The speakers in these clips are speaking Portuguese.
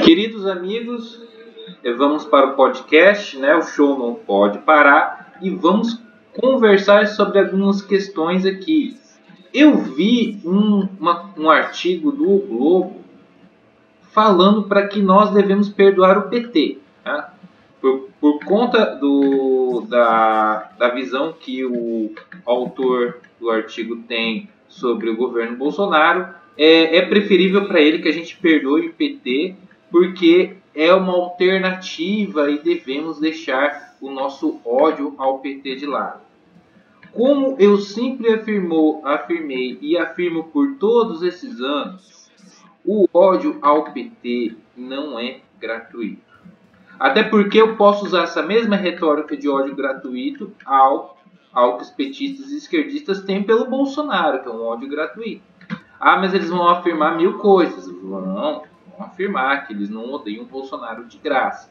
Queridos amigos, vamos para o podcast, né? O show não pode parar e vamos conversar sobre algumas questões aqui. Eu vi um artigo do O Globo falando para que nós devemos perdoar o PT, tá? Por conta da visão que o autor do artigo tem sobre o governo Bolsonaro, é preferível para ele que a gente perdoe o PT, porque é uma alternativa e devemos deixar o nosso ódio ao PT de lado. Como eu sempre afirmei e afirmo por todos esses anos, o ódio ao PT não é gratuito. Até porque eu posso usar essa mesma retórica de ódio gratuito ao que os petistas e esquerdistas têm pelo Bolsonaro, que é um ódio gratuito. Ah, mas eles vão afirmar mil coisas. Vão afirmar que eles não odeiam o Bolsonaro de graça.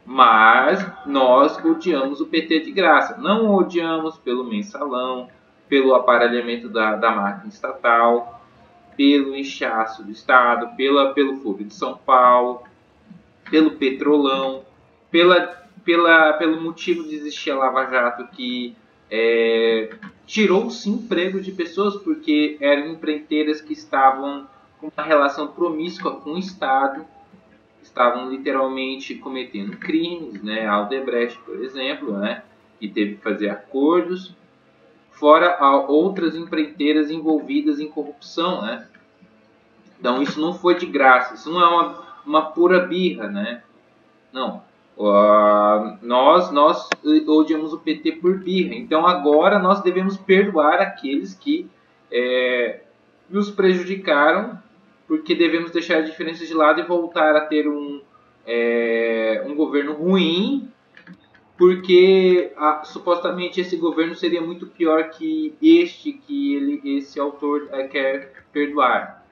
Mas nós odiamos o PT de graça. Não odiamos pelo mensalão, pelo aparelhamento da máquina estatal, pelo inchaço do Estado, pelo Foro de São Paulo, pelo petrolão, pelo motivo de existir a Lava Jato, que tirou-se emprego de pessoas porque eram empreiteiras que estavam com uma relação promíscua com o Estado, estavam literalmente cometendo crimes, né? A Aldebrecht, por exemplo, né? Que teve que fazer acordos, fora outras empreiteiras envolvidas em corrupção, né? Então isso não foi de graça, isso não é uma pura birra, né? Não. Nós odiamos o PT por birra. Então agora nós devemos perdoar aqueles que nos prejudicaram, porque devemos deixar as diferenças de lado e voltar a ter um governo ruim, porque supostamente esse governo seria muito pior que esse autor quer perdoar.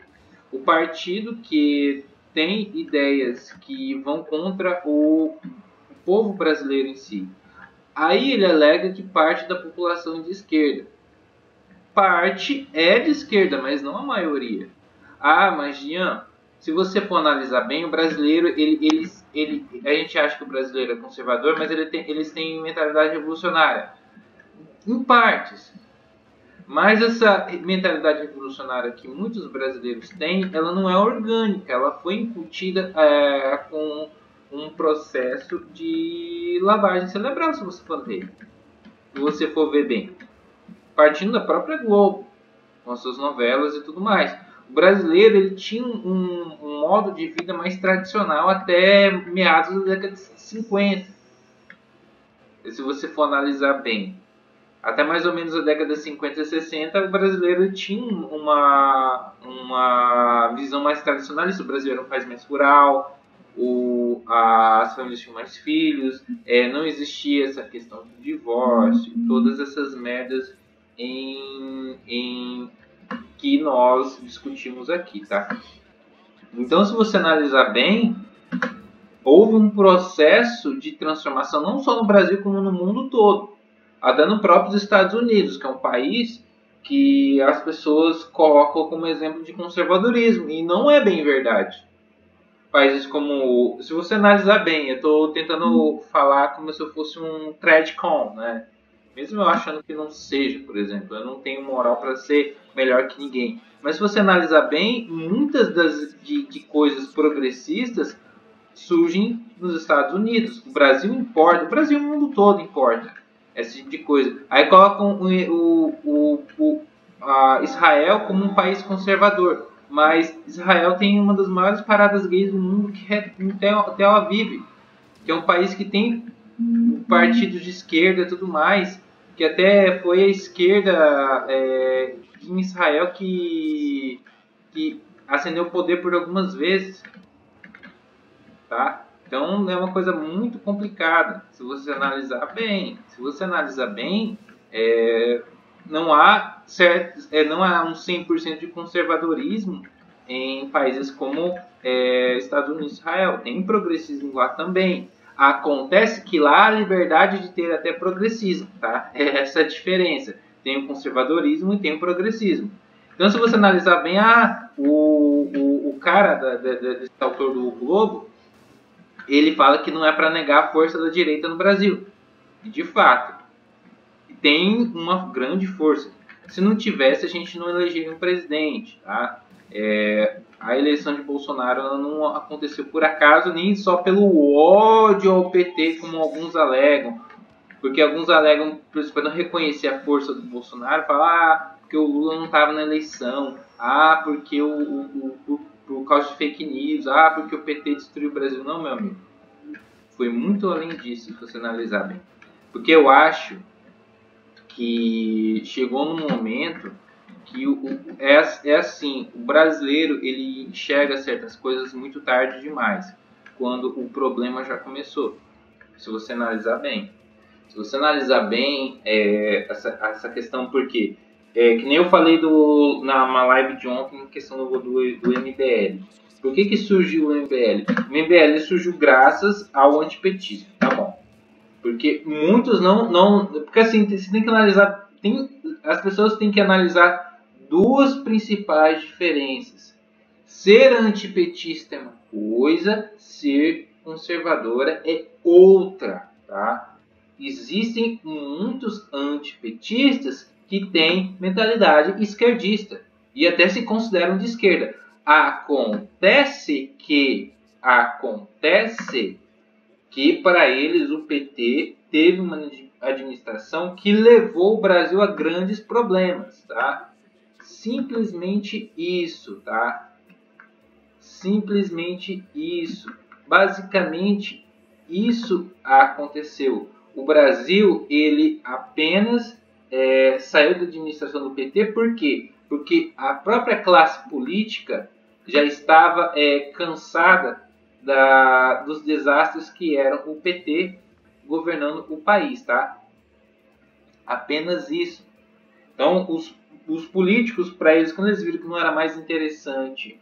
O partido que tem ideias que vão contra o povo brasileiro em si. Aí ele alega que parte da população é de esquerda. Parte é de esquerda, mas não a maioria. Ah, mas Jean, se você for analisar bem, o brasileiro, a gente acha que o brasileiro é conservador, mas eles têm mentalidade revolucionária. Em partes. Mas essa mentalidade revolucionária que muitos brasileiros têm, ela não é orgânica, ela foi incutida com um processo de lavagem cerebral, se você for ver bem. Partindo da própria Globo, com as suas novelas e tudo mais. O brasileiro ele tinha um modo de vida mais tradicional até meados da década de 50. E se você for analisar bem, até mais ou menos a década de 50 e 60, o brasileiro tinha uma visão mais tradicionalista. O brasileiro era um país mais rural, as famílias tinham mais filhos, não existia essa questão do divórcio, todas essas merdas que nós discutimos aqui, tá? Então, se você analisar bem, houve um processo de transformação não só no Brasil, como no mundo todo. Até no próprio Estados Unidos, que é um país que as pessoas colocam como exemplo de conservadorismo, e não é bem verdade. Países como... Se você analisar bem, eu estou tentando falar como se eu fosse um tradcon, né? Mesmo eu achando que não seja, por exemplo. Eu não tenho moral para ser melhor que ninguém. Mas se você analisar bem, muitas de coisas progressistas surgem nos Estados Unidos. O Brasil importa. O Brasil e o mundo todo importa esse tipo de coisa. Aí colocam Israel como um país conservador. Mas Israel tem uma das maiores paradas gays do mundo, que é em Tel Aviv, que é um país que tem partidos de esquerda e tudo mais, que até foi a esquerda em Israel que ascendeu o poder por algumas vezes, tá? Então é uma coisa muito complicada, se você analisar bem. Não há um 100% de conservadorismo em países como Estados Unidos e Israel. Tem progressismo lá também. Acontece que lá há liberdade de ter até progressismo, tá? É essa a diferença. Tem o conservadorismo e tem o progressismo. Então, se você analisar bem, o cara desse autor do Globo, ele fala que não é para negar a força da direita no Brasil. E de fato, tem uma grande força. Se não tivesse, a gente não elegeria um presidente. Tá? A eleição de Bolsonaro ela não aconteceu por acaso, nem só pelo ódio ao PT, como alguns alegam. Porque alguns alegam, para não reconhecer a força do Bolsonaro, falar porque o Lula não estava na eleição, porque por causa de fake news, porque o PT destruiu o Brasil. Não, meu amigo. Foi muito além disso, se você analisar bem. Porque eu acho que chegou num momento que é assim, o brasileiro ele enxerga certas coisas muito tarde demais, quando o problema já começou, se você analisar bem. Se você analisar bem essa questão, porque que nem eu falei na live de ontem, em questão do MBL. Por que surgiu o MBL? O MBL surgiu graças ao antipetismo, tá bom? Porque muitos não porque assim, você tem que analisar, as pessoas têm que analisar duas principais diferenças. Ser antipetista é uma coisa, ser conservadora é outra, tá? Existem muitos antipetistas que têm mentalidade esquerdista e até se consideram de esquerda. Acontece que para eles o PT teve uma administração que levou o Brasil a grandes problemas, tá? Simplesmente isso, tá? Simplesmente isso. Basicamente, isso aconteceu. O Brasil, ele apenas saiu da administração do PT, por quê? Porque a própria classe política já estava cansada dos desastres que eram o PT governando o país, tá? Apenas isso. Então, os políticos, para eles, quando eles viram que não era mais interessante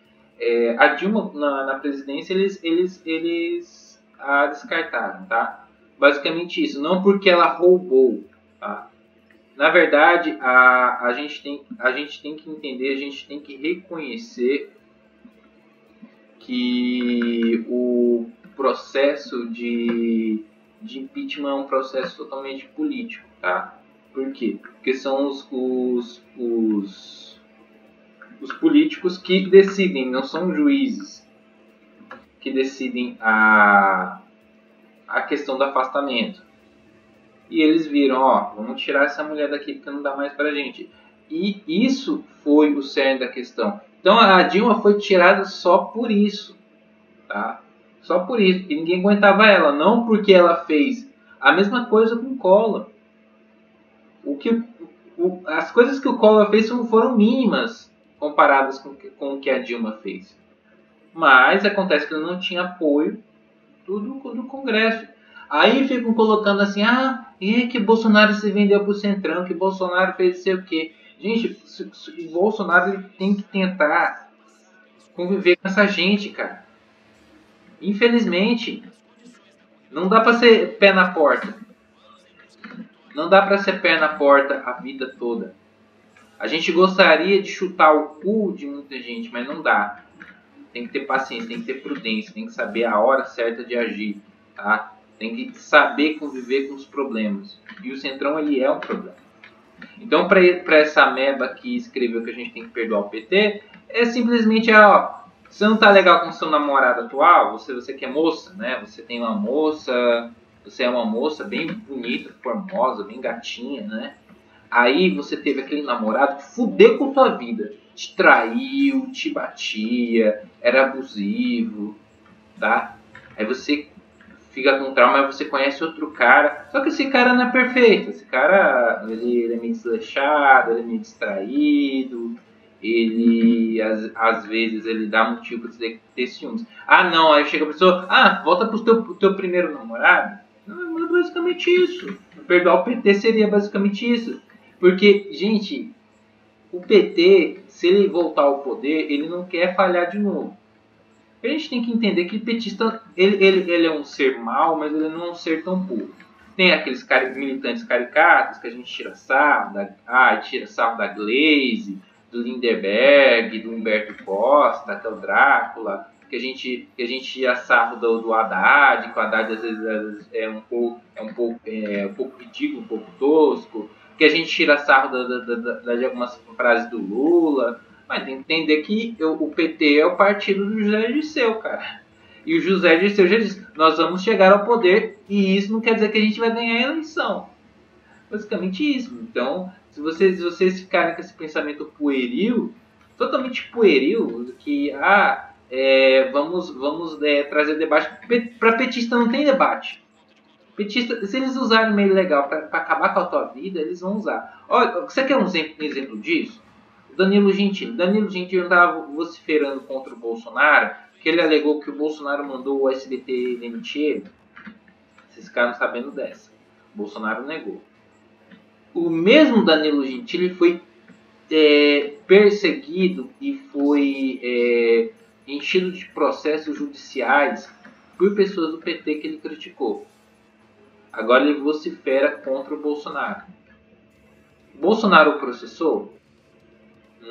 a Dilma na presidência, eles a descartaram, tá? Basicamente isso. Não porque ela roubou, tá? Na verdade, a gente tem que entender, a gente tem que reconhecer que o processo de impeachment é um processo totalmente político, tá? Por quê? Porque são os políticos que decidem, não são juízes que decidem a questão do afastamento. E eles viram, vamos tirar essa mulher daqui porque não dá mais pra gente. E isso foi o cerne da questão. Então a Dilma foi tirada só por isso, tá? Só por isso, porque ninguém aguentava ela, não porque ela fez a mesma coisa com o Collor. As coisas que o Collor fez foram mínimas comparadas com o que a Dilma fez. Mas acontece que ele não tinha apoio do Congresso. Aí ficam colocando assim, que Bolsonaro se vendeu pro Centrão, que Bolsonaro fez não sei o quê. Gente, o Bolsonaro ele tem que tentar conviver com essa gente, cara. Infelizmente, não dá pra ser pé na porta. Não dá pra ser pé na porta a vida toda. A gente gostaria de chutar o cu de muita gente, mas não dá. Tem que ter paciência, tem que ter prudência, tem que saber a hora certa de agir, tá? Tem que saber conviver com os problemas. E o Centrão, ele é um problema. Então, para essa ameba que escreveu que a gente tem que perdoar o PT, é simplesmente, você não tá legal com o seu namorado atual, você que é moça, né? Você tem uma moça, você é uma moça bem bonita, formosa, bem gatinha, né? Aí você teve aquele namorado que fudeu com a tua vida. Te traiu, te batia, era abusivo, tá? Aí você fica com trauma, mas você conhece outro cara. Só que esse cara não é perfeito. Esse cara, ele é meio desleixado, ele é meio distraído. Ele, às vezes, ele dá motivo pra você ter ciúmes. Não, aí chega a pessoa, volta pro teu primeiro namorado. Não, é basicamente isso. Perdoar o PT seria basicamente isso. Porque, gente, o PT, se ele voltar ao poder, ele não quer falhar de novo. A gente tem que entender que o petista, ele é um ser mau, mas ele não é um ser tão burro. Tem aqueles militantes caricatos que a gente tira sarro da Glaze, do Lindenberg, do Humberto Costa, que é o Drácula, que a gente tira sarro do Haddad, que o Haddad às vezes é um pouco ridículo, um pouco tosco, que a gente tira sarro de algumas frases do Lula, mas tem que entender que o PT é o partido do José Dirceu, cara. E o José Dirceu já disse, nós vamos chegar ao poder e isso não quer dizer que a gente vai ganhar a eleição. Basicamente isso. Então, se vocês ficarem com esse pensamento pueril, totalmente pueril, que vamos trazer debate. Para petista não tem debate. Petista, se eles usarem meio legal para acabar com a tua vida, eles vão usar. Olha, você quer um exemplo disso? O Danilo Gentili. Danilo Gentili estava vociferando contra o Bolsonaro, que ele alegou que o Bolsonaro mandou o SBT demitir ele. Vocês ficaram sabendo dessa. O Bolsonaro negou. O mesmo Danilo Gentili foi perseguido e foi enchido de processos judiciais por pessoas do PT que ele criticou. Agora ele vocifera contra o Bolsonaro. O Bolsonaro o processou?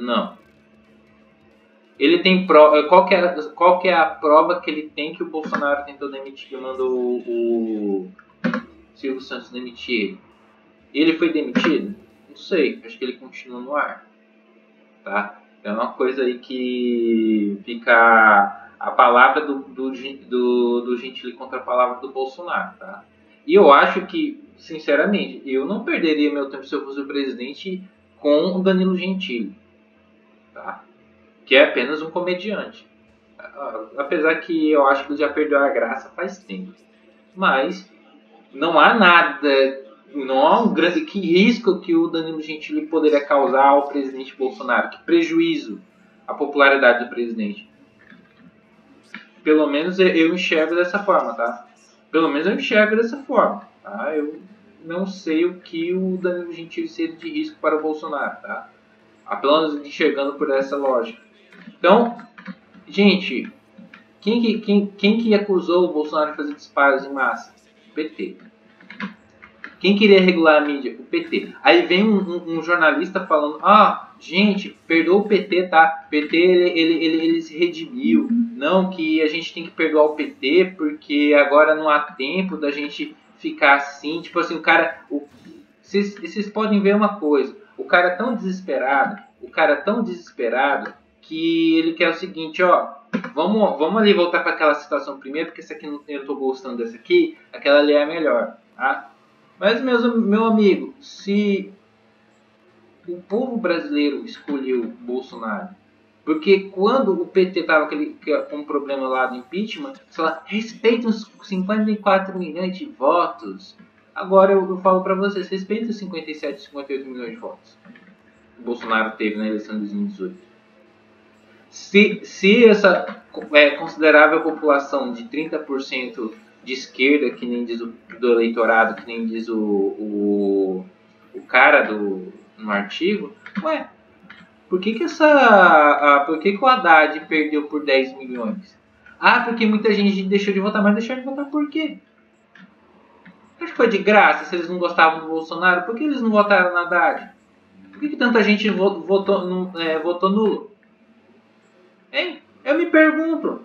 Não. Ele tem qual que é a prova que ele tem que o Bolsonaro tentou demitir, que mandou o Silvio Santos demitir ele? Ele foi demitido? Não sei, acho que ele continua no ar. Tá? É uma coisa aí que fica a palavra do Gentili contra a palavra do Bolsonaro. Tá? E eu acho que, sinceramente, eu não perderia meu tempo se eu fosse o presidente com o Danilo Gentili. Tá? Que é apenas um comediante. Apesar que eu acho que ele já perdeu a graça faz tempo. Mas não há nada... Não há um grande risco que o Danilo Gentili poderia causar ao presidente Bolsonaro. Que prejuízo à popularidade do presidente. Pelo menos eu enxergo dessa forma, tá? Pelo menos eu enxergo dessa forma, tá? Eu não sei o que o Danilo Gentili seria de risco para o Bolsonaro, tá? Apenas enxergando por essa lógica. Então, gente, quem que acusou o Bolsonaro de fazer disparos em massa? O PT. Quem queria regular a mídia? O PT. Aí vem um jornalista falando, gente, perdoa o PT, tá? O PT, ele se redimiu. Não, que a gente tem que perdoar o PT porque agora não há tempo da gente ficar assim. Tipo assim, o cara... Vocês podem ver uma coisa. O cara é tão desesperado que ele quer o seguinte, vamos ali voltar para aquela situação primeiro, porque essa aqui eu não tô gostando dessa aqui, aquela ali é melhor, tá? Mas, meu amigo, se o povo brasileiro escolheu Bolsonaro, porque quando o PT estava com um problema lá do impeachment, você fala, respeita os 54 milhões de votos. Agora eu falo para vocês, respeita os 57, 58 milhões de votos que o Bolsonaro teve na eleição de 2018. Se essa considerável população de 30% de esquerda, que nem diz do eleitorado, que nem diz o cara no artigo, por que o Haddad perdeu por 10 milhões? Porque muita gente deixou de votar, mas deixou de votar por quê? Acho que foi de graça, se eles não gostavam do Bolsonaro, por que eles não votaram no Haddad? Por que tanta gente votou nulo? Hein? Eu me pergunto.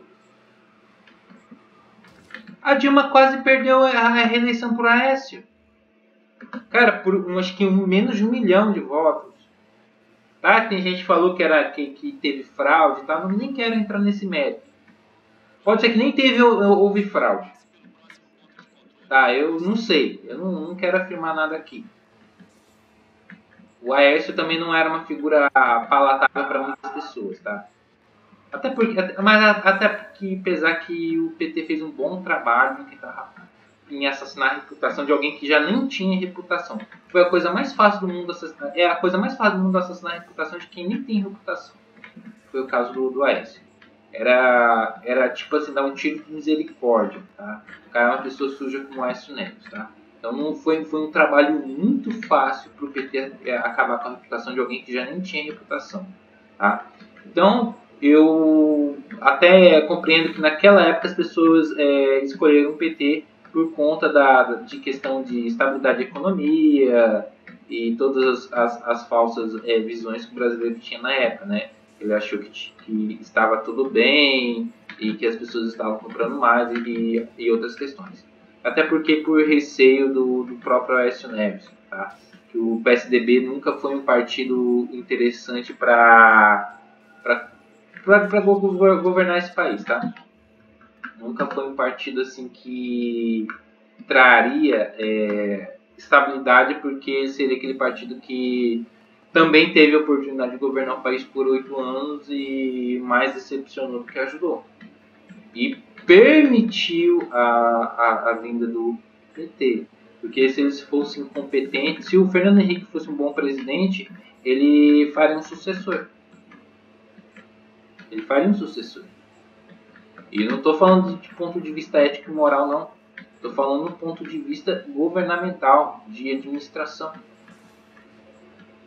A Dilma quase perdeu a reeleição por Aécio. Cara, por acho que menos de 1 milhão de votos. Tá? Tem gente que falou que teve fraude, tá? Não nem quero entrar nesse mérito. Pode ser que nem houve fraude. Tá? Eu não sei. Eu não quero afirmar nada aqui. O Aécio também não era uma figura palatável para muitas pessoas, tá? Até porque, apesar que o PT fez um bom trabalho em assassinar a reputação de alguém que já nem tinha reputação. Foi a coisa mais fácil do mundo assassinar. É a coisa mais fácil do mundo assassinar a reputação de quem nem tem reputação. Foi o caso do Aécio. Era tipo assim, dar um tiro de misericórdia, tá? O cara é uma pessoa suja como o Aécio Neves, tá? Então não foi um trabalho muito fácil para o PT acabar com a reputação de alguém que já nem tinha reputação, tá? Então eu até compreendo que naquela época as pessoas escolheram o PT por conta de questão de estabilidade da economia, e todas as falsas visões que o brasileiro tinha na época, né? Ele achou que estava tudo bem e que as pessoas estavam comprando mais e outras questões. Até porque por receio do próprio Aécio Neves, tá? Que o PSDB nunca foi um partido interessante para governar esse país, tá? Nunca foi um partido assim que traria estabilidade, porque seria aquele partido que também teve a oportunidade de governar o país por 8 anos e mais decepcionou do que ajudou. E permitiu a vinda do PT. Porque se eles fossem competentes, se o Fernando Henrique fosse um bom presidente, ele faria um sucessor. Ele faria um sucessor. E não estou falando de ponto de vista ético e moral, não. Estou falando do ponto de vista governamental, de administração.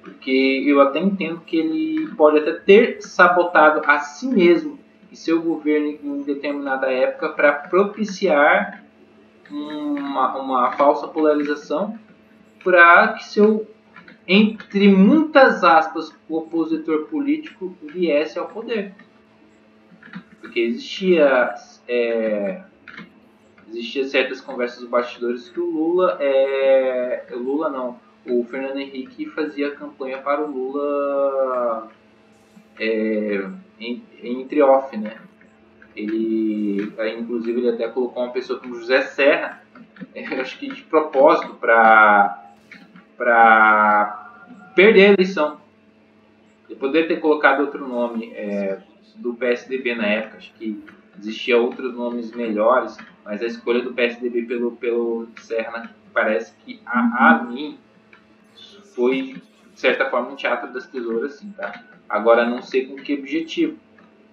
Porque eu até entendo que ele pode até ter sabotado a si mesmo e seu governo em determinada época para propiciar uma falsa polarização para que seu, entre muitas aspas, opositor político viesse ao poder. Porque existia certas conversas dos bastidores que o Fernando Henrique fazia campanha para o Lula em off, né? Inclusive, ele até colocou uma pessoa como José Serra, acho que de propósito, para perder a eleição. Ele poderia ter colocado outro nome do PSDB na época, acho que existia outros nomes melhores, mas a escolha do PSDB pelo Serra parece que a mim foi, de certa forma, um teatro das tesouras, assim, tá? Agora não sei com que objetivo.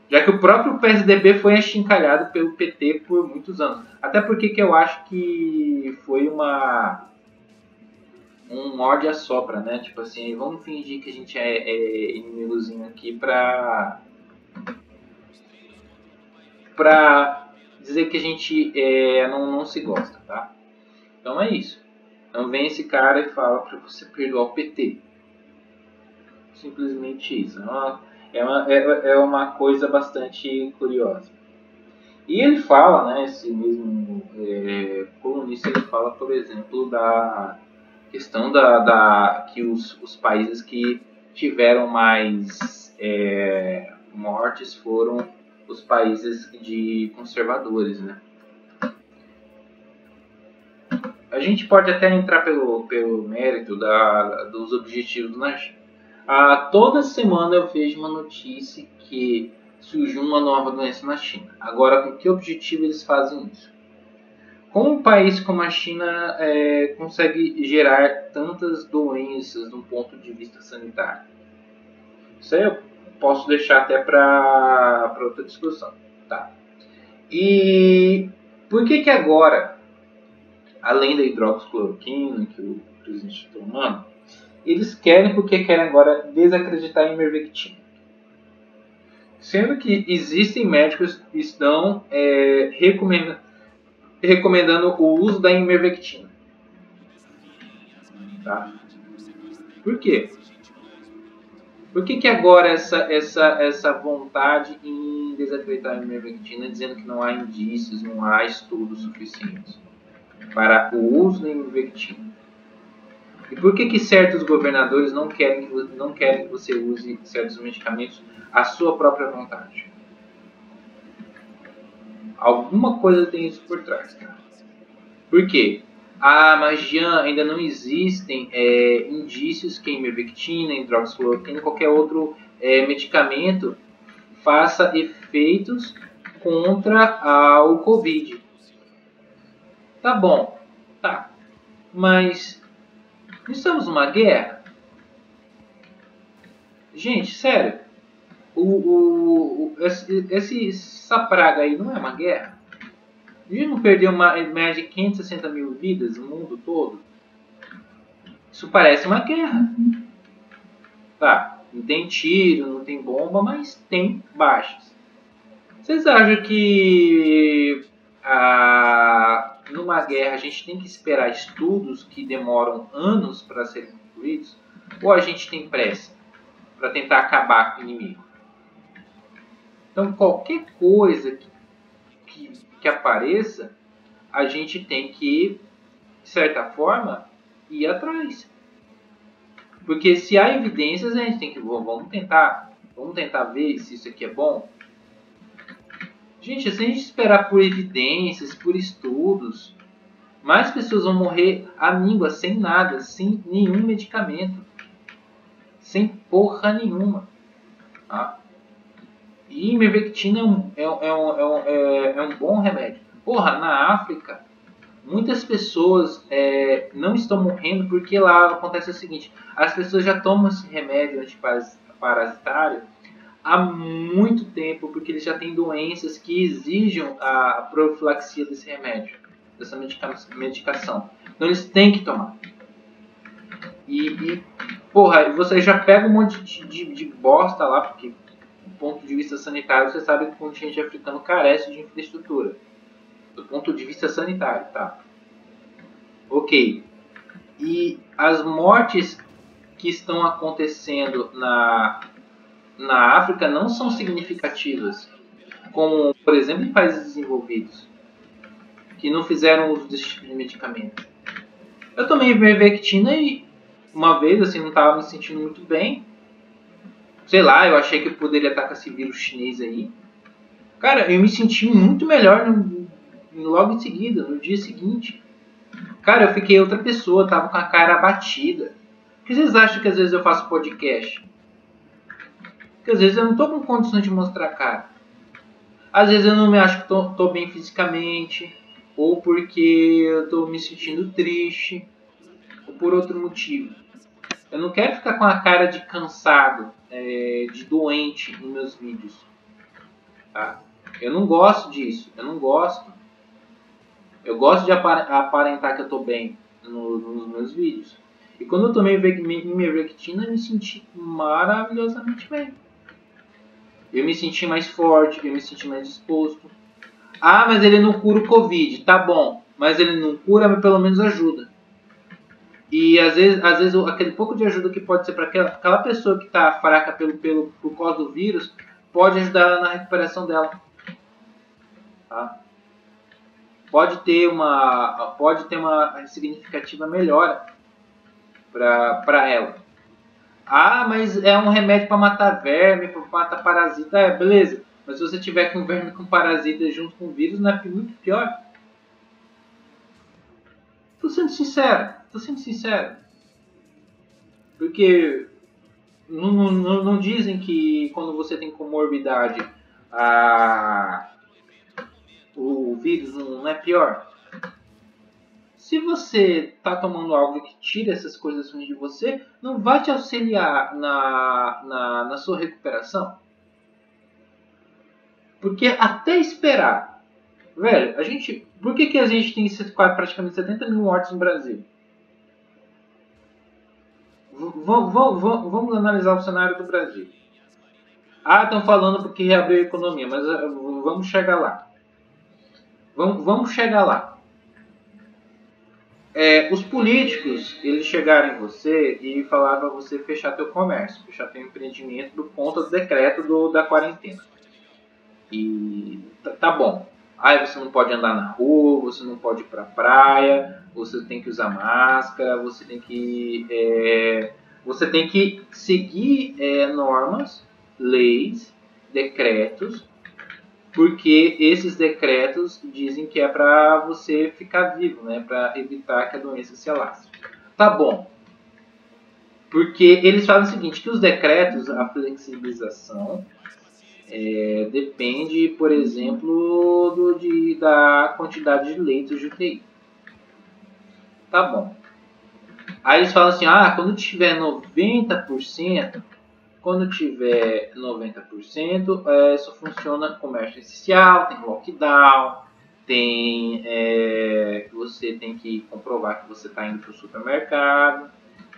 Já que o próprio PSDB foi achincalhado pelo PT por muitos anos. Até porque que eu acho que foi um morde a sopra, né? Tipo assim, vamos fingir que a gente é inimigozinho aqui pra dizer que a gente não se gosta, tá? Então é isso. Então vem esse cara e fala pra você perdoar o PT. Simplesmente isso. É uma coisa bastante curiosa. E ele fala, né, esse mesmo colunista, ele fala, por exemplo, da questão que os países que tiveram mais mortes foram os países de conservadores, né? A gente pode até entrar pelo mérito dos objetivos do Najib. Toda semana eu vejo uma notícia que surgiu uma nova doença na China. Agora, com que objetivo eles fazem isso? Como um país como a China consegue gerar tantas doenças de um ponto de vista sanitário? Isso aí eu posso deixar até para outra discussão. Tá? E por que agora, além da hidroxicloroquina que o presidente está tomando, eles querem agora desacreditar a ivermectina? Sendo que existem médicos que estão recomendando o uso da ivermectina. Tá? Por quê? Por que agora essa vontade em desacreditar a ivermectina, dizendo que não há indícios, não há estudos suficientes para o uso da ivermectina? E por que certos governadores não querem que você use certos medicamentos à sua própria vontade? Alguma coisa tem isso por trás, cara. Por quê? Mas Jean, ainda não existem indícios que a ivermectina, hidroxicloroquina, qualquer outro medicamento faça efeitos contra o Covid. Tá bom, tá. Mas estamos numa guerra? Gente, sério. Essa praga aí não é uma guerra? A gente não perdeu mais de 560 mil vidas no mundo todo? Isso parece uma guerra. Tá, não tem tiro, não tem bomba, mas tem baixas. Vocês acham que numa guerra a gente tem que esperar estudos que demoram anos para serem desenvolvidos, ou a gente tem pressa para tentar acabar com o inimigo? Então, qualquer coisa que apareça, a gente tem que, de certa forma, ir atrás. Porque se há evidências, a gente tem que vamos tentar ver se isso aqui é bom. Gente, se a gente esperar por evidências, por estudos, mais pessoas vão morrer à míngua, sem nada, sem nenhum medicamento, sem porra nenhuma. Tá? E ivermectina é um bom remédio. Porra, na África, muitas pessoas não estão morrendo porque lá acontece o seguinte: as pessoas já tomam esse remédio antiparasitário há muito tempo, porque eles já têm doenças que exigem a profilaxia desse remédio, dessa medicação. Então eles têm que tomar. Porra, você já pega um monte de bosta lá, porque do ponto de vista sanitário, você sabe que o continente africano carece de infraestrutura. Do ponto de vista sanitário, tá? Ok. E as mortes que estão acontecendo na África não são significativas, como, por exemplo, em países desenvolvidos, que não fizeram uso desse tipo de medicamento. Eu tomei ivermectina e uma vez, assim, não estava me sentindo muito bem. Sei lá, eu achei que eu poderia estar com esse vírus chinês aí. Cara, eu me senti muito melhor logo em seguida, no dia seguinte. Cara, eu fiquei outra pessoa, tava com a cara abatida. Por que vocês acham que às vezes eu faço podcast? Porque às vezes eu não tô com condições de mostrar a cara. Às vezes eu não me acho que tô bem fisicamente, ou porque eu tô me sentindo triste, ou por outro motivo. Eu não quero ficar com a cara de cansado, de doente nos meus vídeos. Tá? Eu não gosto disso, eu não gosto. Eu gosto de aparentar que eu tô bem nos meus vídeos. E quando eu tomei ivermectina, eu me senti maravilhosamente bem. Eu me senti mais forte, eu me senti mais disposto. Ah, mas ele não cura o Covid. Tá bom, mas ele não cura, mas pelo menos ajuda. E às vezes aquele pouco de ajuda que pode ser para aquela pessoa que está fraca por causa do vírus, pode ajudar na recuperação dela. Tá? Pode ter uma significativa melhora para ela. Ah, mas é um remédio para matar verme, para matar parasita. Beleza. Mas se você tiver com verme com parasita junto com o vírus, não é muito pior? Tô sendo sincero. Porque não dizem que quando você tem comorbidade, o vírus não é pior? Se você está tomando algo que tira essas coisas ruins de você, não vai te auxiliar na sua recuperação? Porque até esperar, velho, por que a gente tem praticamente 70 mil mortes no Brasil? Vamos analisar o cenário do Brasil. Ah, estão falando porque reabriu a economia, mas vamos chegar lá. Vamos chegar lá. Os políticos, eles chegaram em você e falaram para você fechar teu comércio, fechar teu empreendimento por conta do decreto da quarentena. E tá bom. Aí você não pode andar na rua, você não pode ir pra praia, você tem que usar máscara, você tem que seguir normas, leis, decretos, porque esses decretos dizem que é para você ficar vivo, né, para evitar que a doença se alastre. Tá bom. Porque eles falam o seguinte, que os decretos, a flexibilização, depende, por exemplo, da quantidade de leitos de UTI. Tá bom. Aí eles falam assim, quando tiver 90%, só funciona comércio essencial, tem lockdown, você tem que comprovar que você está indo para o supermercado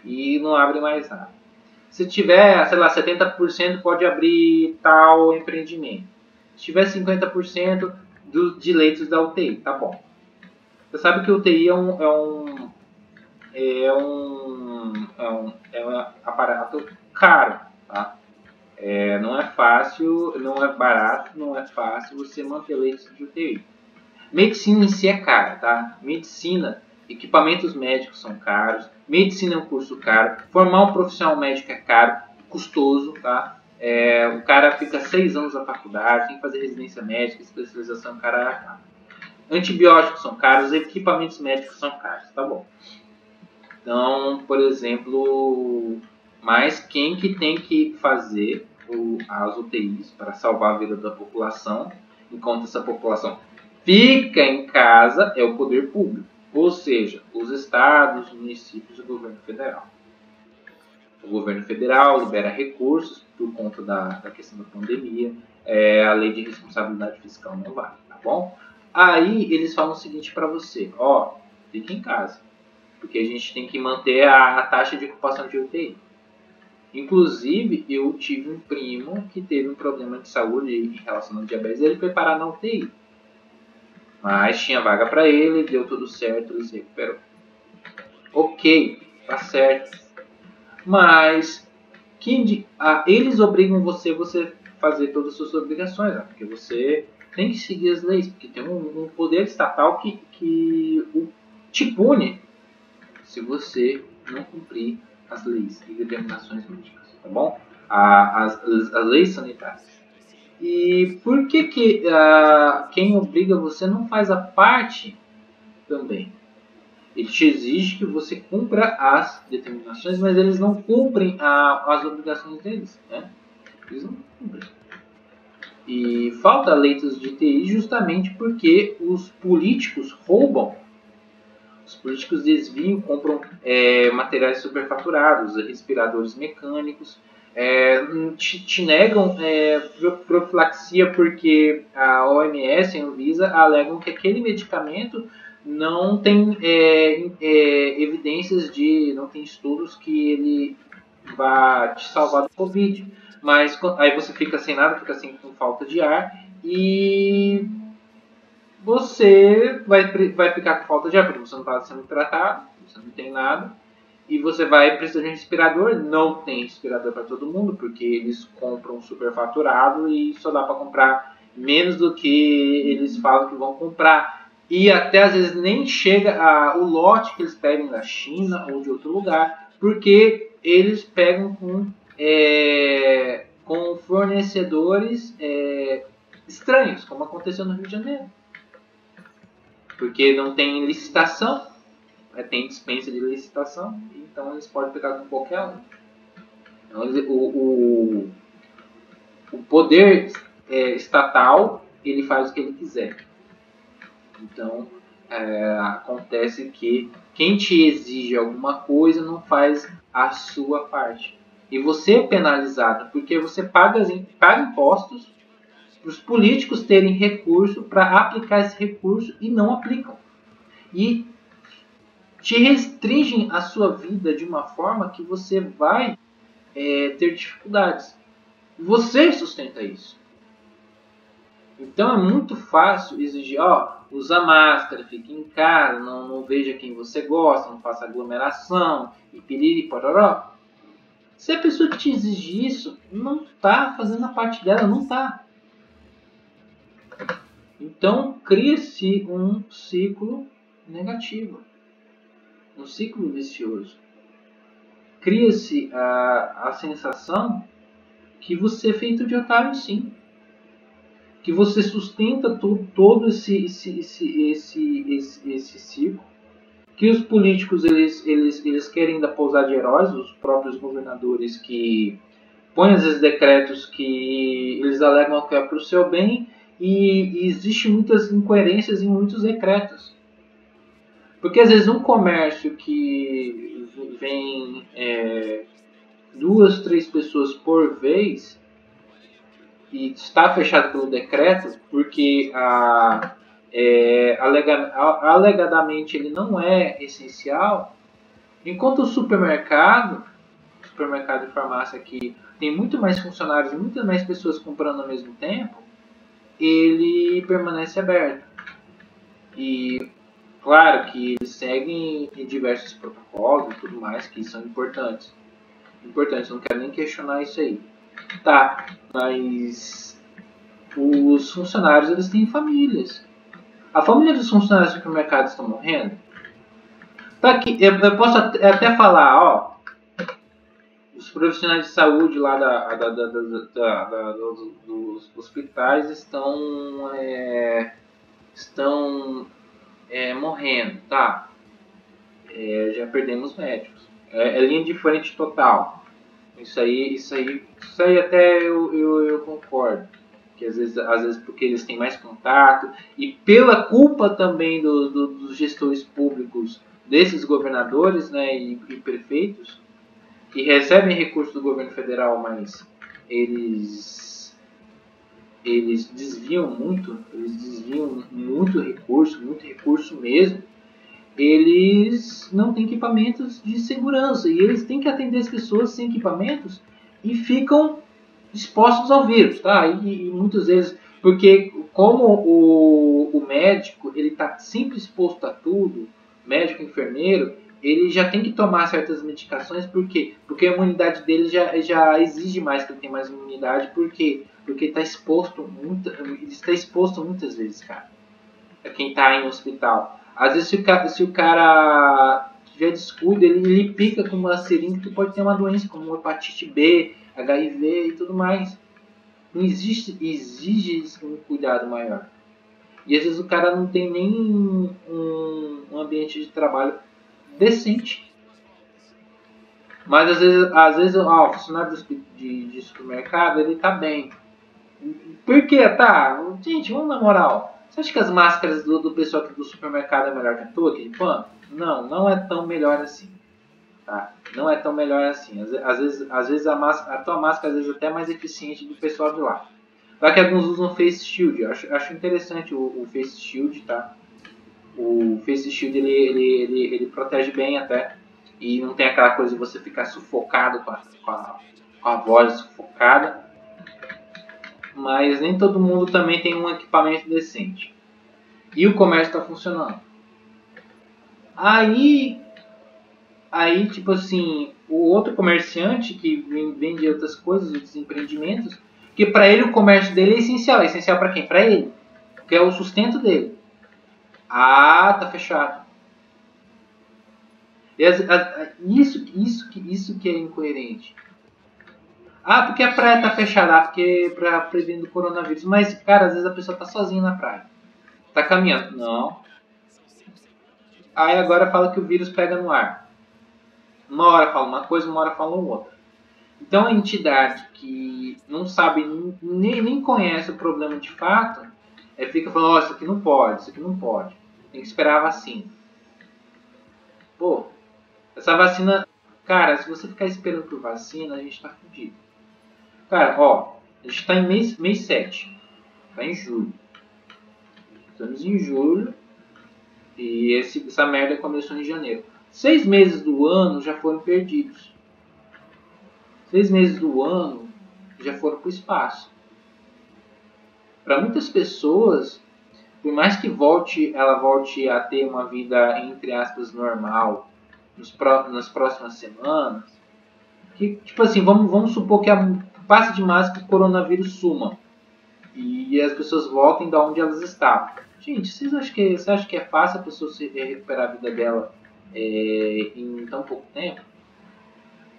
e não abre mais nada. Se tiver, sei lá, 70% pode abrir tal empreendimento. Se tiver 50% de leitos da UTI, tá bom. Você sabe que a UTI é um aparato caro, tá? Não é fácil, não é barato, não é fácil você manter leitos de UTI. Medicina em si é cara, tá? Medicina, equipamentos médicos são caros, medicina é um curso caro, formar um profissional médico é caro, custoso, tá? O cara fica 6 anos na faculdade, tem que fazer residência médica, especialização, cara. Antibióticos são caros, equipamentos médicos são caros, tá bom? Então, por exemplo, mas quem que tem que fazer as UTIs para salvar a vida da população, enquanto essa população fica em casa, é o poder público, ou seja, os estados, os municípios e o governo federal. O governo federal libera recursos por conta da questão da pandemia, a lei de responsabilidade fiscal não vale, tá bom? Aí eles falam o seguinte para você, ó, fique em casa, porque a gente tem que manter a taxa de ocupação de UTI. Inclusive, eu tive um primo que teve um problema de saúde em relação ao diabetes e ele foi parar na UTI. Mas tinha vaga para ele, deu tudo certo, ele se recuperou. Ok, tá certo. Mas eles obrigam você fazer todas as suas obrigações, né? Porque você tem que seguir as leis, porque tem um poder estatal que te pune se você não cumprir as leis e determinações médicas, tá bom? As leis sanitárias. E por que quem obriga você não faz a parte também? Ele te exige que você cumpra as determinações, mas eles não cumprem as obrigações deles, né? Eles não cumprem. E falta leitos de TI justamente porque os políticos roubam. Os políticos desviam, compram materiais superfaturados, respiradores mecânicos, te negam profilaxia porque a OMS e a Anvisa alegam que aquele medicamento não tem evidências não tem estudos que ele vai te salvar do Covid. Mas aí você fica sem nada, fica com falta de ar e você vai ficar com falta de ar, porque você não está sendo tratado, você não tem nada, e você vai precisar de um respirador. Não tem respirador para todo mundo, porque eles compram superfaturado e só dá para comprar menos do que eles falam que vão comprar. E até às vezes nem chega o lote que eles pedem da China ou de outro lugar, porque eles pegam com fornecedores estranhos, como aconteceu no Rio de Janeiro. Porque não tem licitação, tem dispensa de licitação, então eles podem pegar com qualquer um. Então, o poder estatal, ele faz o que ele quiser. Então, acontece que quem te exige alguma coisa não faz a sua parte. E você é penalizado, porque você paga impostos para os políticos terem recurso para aplicar esse recurso e não aplicam. E te restringem a sua vida de uma forma que você vai ter dificuldades. Você sustenta isso. Então é muito fácil exigir, usa máscara, fique em casa, não veja quem você gosta, não faça aglomeração, e piriri, pororó. Se a pessoa te exigir isso, não está fazendo a parte dela, não está. Então cria-se um ciclo negativo, um ciclo vicioso. Cria-se a sensação que você é feito de otário, sim. Que você sustenta todo esse ciclo. Que os políticos eles querem ainda pousar de heróis, os próprios governadores que põem às vezes decretos que eles alegam que é para o seu bem, e existem muitas incoerências em muitos decretos. Porque às vezes um comércio que vem 2, 3 pessoas por vez e está fechado pelo decreto porque alegadamente ele não é essencial, enquanto o supermercado e farmácia que tem muito mais funcionários e muitas mais pessoas comprando ao mesmo tempo, ele permanece aberto. E Claro que eles seguem em diversos protocolos e tudo mais que são importantes. Importantes, não quero nem questionar isso aí. Tá, mas os funcionários eles têm famílias. A família dos funcionários do supermercado estão morrendo. Tá aqui, eu posso até falar, ó, os profissionais de saúde lá dos hospitais estão morrendo, tá? Já perdemos médicos. É linha de frente total. Isso aí até eu concordo. Que às vezes porque eles têm mais contato e pela culpa também dos gestores públicos, desses governadores, né, e prefeitos, que recebem recursos do governo federal, mas eles eles desviam muito recurso mesmo. Eles não têm equipamentos de segurança e eles têm que atender as pessoas sem equipamentos e ficam expostos ao vírus, tá? E muitos deles, porque como o médico ele está sempre exposto a tudo, médico, enfermeiro, ele já tem que tomar certas medicações, por quê? Porque a imunidade dele já exige mais, que ele tem mais imunidade, por quê? Porque ele está exposto muitas vezes, cara, a quem está em hospital. Às vezes, se o cara tiver descuido, ele pica com uma seringa que pode ter uma doença, como hepatite B, HIV e tudo mais. Não exige um cuidado maior. E às vezes o cara não tem nem um ambiente de trabalho decente. Mas às vezes o funcionário de supermercado, ele tá bem. Por quê? Tá, gente, vamos na moral. Você acha que as máscaras do pessoal aqui do supermercado é melhor que a tua, aquele pano? Não, não é tão melhor assim. Tá? Não é tão melhor assim. Às vezes a tua máscara às vezes até é mais eficiente do pessoal de lá. Lá que alguns usam face shield. Eu acho interessante o face shield, tá? O face shield ele protege bem até. E não tem aquela coisa de você ficar sufocado com a voz sufocada. Mas nem todo mundo também tem um equipamento decente. E o comércio está funcionando. Aí, tipo assim, o outro comerciante que vende outras coisas, outros empreendimentos, que para ele o comércio dele é essencial. É essencial para quem? Para ele. Que é o sustento dele. Ah, tá fechado. Isso que é incoerente. Ah, porque a praia tá fechada. Ah, porque para prevenir o coronavírus. Mas, cara, às vezes a pessoa tá sozinha na praia. Tá caminhando. Não. Aí agora fala que o vírus pega no ar. Uma hora fala uma coisa, uma hora fala outra. Então a entidade que não sabe, nem conhece o problema de fato, fica falando, oh, isso aqui não pode, isso aqui não pode. Tem que esperar a vacina. Pô, essa vacina, cara, se você ficar esperando por vacina, a gente tá fudido. Cara, ó, a gente tá em mês 7. Tá em julho. Estamos em julho e essa merda começou em janeiro. 6 meses do ano já foram perdidos. 6 meses do ano já foram para o espaço. Para muitas pessoas, por mais que ela volte a ter uma vida, entre aspas, normal nas próximas semanas, que, tipo assim, vamos supor que a passe de máscara e o coronavírus suma e as pessoas voltem da onde elas estavam. Gente, você acha que é fácil a pessoa recuperar a vida dela em tão pouco tempo?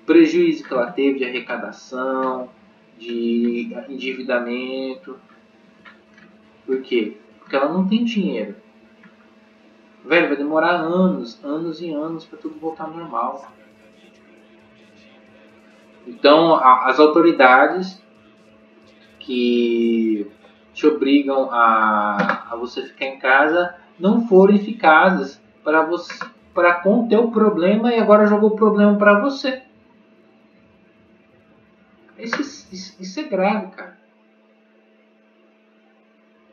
O prejuízo que ela teve de arrecadação, de endividamento. Por quê? Porque ela não tem dinheiro. Velho, vai demorar anos e anos para tudo voltar ao normal. Então, as autoridades que te obrigam a você ficar em casa não foram eficazes para conter o problema e agora jogou o problema para você. Isso é grave, cara.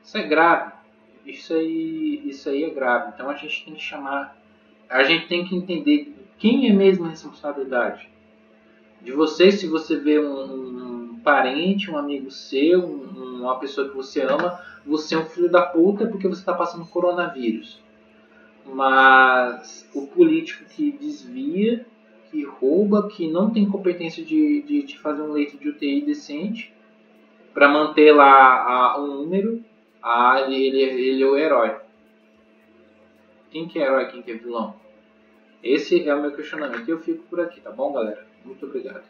Isso é grave. Isso aí é grave. Então a gente tem que chamar. A gente tem que entender quem é mesmo a responsabilidade. De você, se você vê um parente, um amigo seu, uma pessoa que você ama, você é um filho da puta porque você está passando coronavírus. Mas o político que desvia, que rouba, que não tem competência de fazer um leito de UTI decente para manter lá o número, ele é o herói. Quem que é herói, quem que é vilão? Esse é o meu questionamento e eu fico por aqui, tá bom, galera? Muito obrigado.